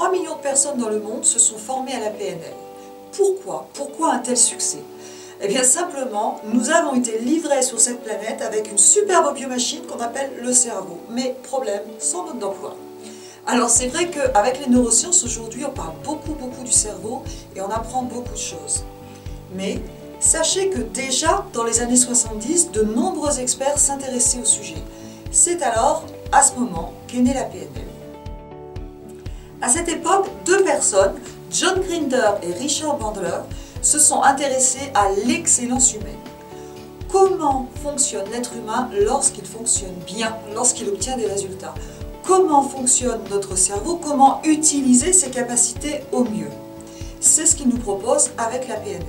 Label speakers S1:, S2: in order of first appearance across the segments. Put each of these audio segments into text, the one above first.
S1: 3 millions de personnes dans le monde se sont formées à la PNL. Pourquoi? Pourquoi un tel succès? Eh bien simplement, nous avons été livrés sur cette planète avec une superbe biomachine qu'on appelle le cerveau. Mais problème, sans mode d'emploi. Alors c'est vrai qu'avec les neurosciences aujourd'hui, on parle beaucoup du cerveau et on apprend beaucoup de choses. Mais sachez que déjà dans les années 70, de nombreux experts s'intéressaient au sujet. C'est alors, à ce moment, qu'est née la PNL. À cette époque, deux personnes, John Grinder et Richard Bandler, se sont intéressés à l'excellence humaine. Comment fonctionne l'être humain lorsqu'il fonctionne bien, lorsqu'il obtient des résultats? Comment fonctionne notre cerveau? Comment utiliser ses capacités au mieux? C'est ce qu'ils nous proposent avec la PNL.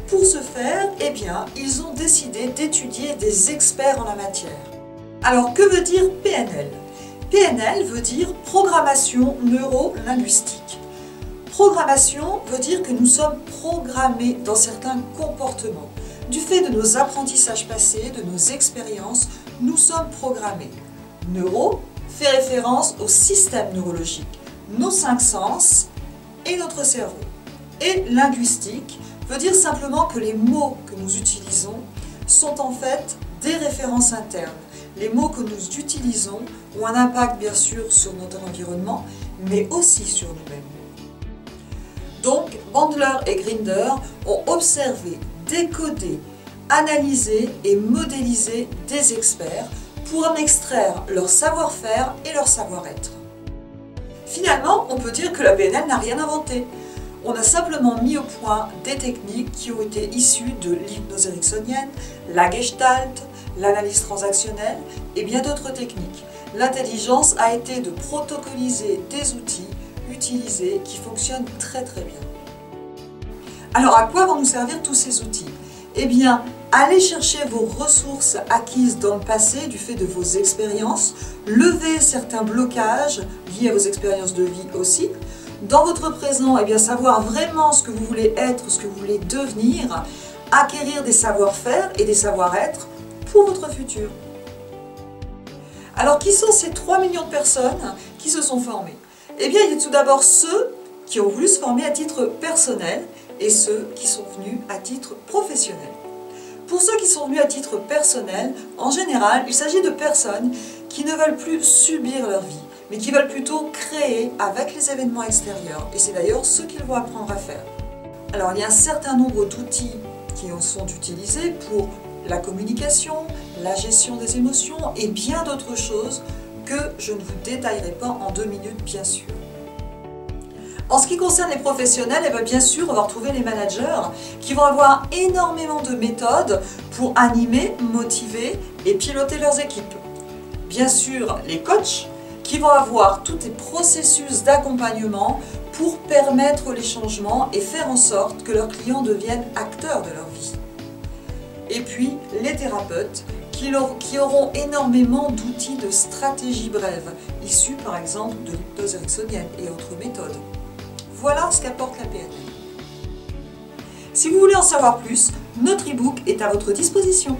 S1: Pour ce faire, eh bien, ils ont décidé d'étudier des experts en la matière. Alors, que veut dire PNL? PNL veut dire programmation neuro-linguistique. Programmation veut dire que nous sommes programmés dans certains comportements. Du fait de nos apprentissages passés, de nos expériences, nous sommes programmés. Neuro fait référence au système neurologique, nos 5 sens et notre cerveau. Et linguistique veut dire simplement que les mots que nous utilisons sont en fait des références internes. Les mots que nous utilisons ont un impact bien sûr sur notre environnement, mais aussi sur nous-mêmes. Donc, Bandler et Grinder ont observé, décodé, analysé et modélisé des experts pour en extraire leur savoir-faire et leur savoir-être. Finalement, on peut dire que la PNL n'a rien inventé. On a simplement mis au point des techniques qui ont été issues de l'hypnose ericksonienne, la gestalt, l'analyse transactionnelle et bien d'autres techniques. L'intelligence a été de protocoliser des outils utilisés qui fonctionnent très bien. Alors à quoi vont nous servir tous ces outils? Eh bien, allez chercher vos ressources acquises dans le passé du fait de vos expériences, levez certains blocages liés à vos expériences de vie aussi. Dans votre présent, eh bien, savoir vraiment ce que vous voulez être, ce que vous voulez devenir, acquérir des savoir-faire et des savoir-être pour votre futur. Alors, qui sont ces 3 millions de personnes qui se sont formées? Eh bien, il y a tout d'abord ceux qui ont voulu se former à titre personnel et ceux qui sont venus à titre professionnel. Pour ceux qui sont venus à titre personnel, en général, il s'agit de personnes qui ne veulent plus subir leur vie, mais qui veulent plutôt créer avec les événements extérieurs. Et c'est d'ailleurs ce qu'ils vont apprendre à faire. Alors, il y a un certain nombre d'outils qui en sont utilisés pour la communication, la gestion des émotions et bien d'autres choses que je ne vous détaillerai pas en 2 minutes, bien sûr. En ce qui concerne les professionnels, eh bien sûr, on va retrouver les managers qui vont avoir énormément de méthodes pour animer, motiver et piloter leurs équipes. Bien sûr, les coachs qui vont avoir tous les processus d'accompagnement pour permettre les changements et faire en sorte que leurs clients deviennent acteurs de leur vie. Et puis, les thérapeutes qui auront énormément d'outils de stratégie brève, issus par exemple de l'hypnose ericksonienne et autres méthodes. Voilà ce qu'apporte la PNL. Si vous voulez en savoir plus, notre e-book est à votre disposition.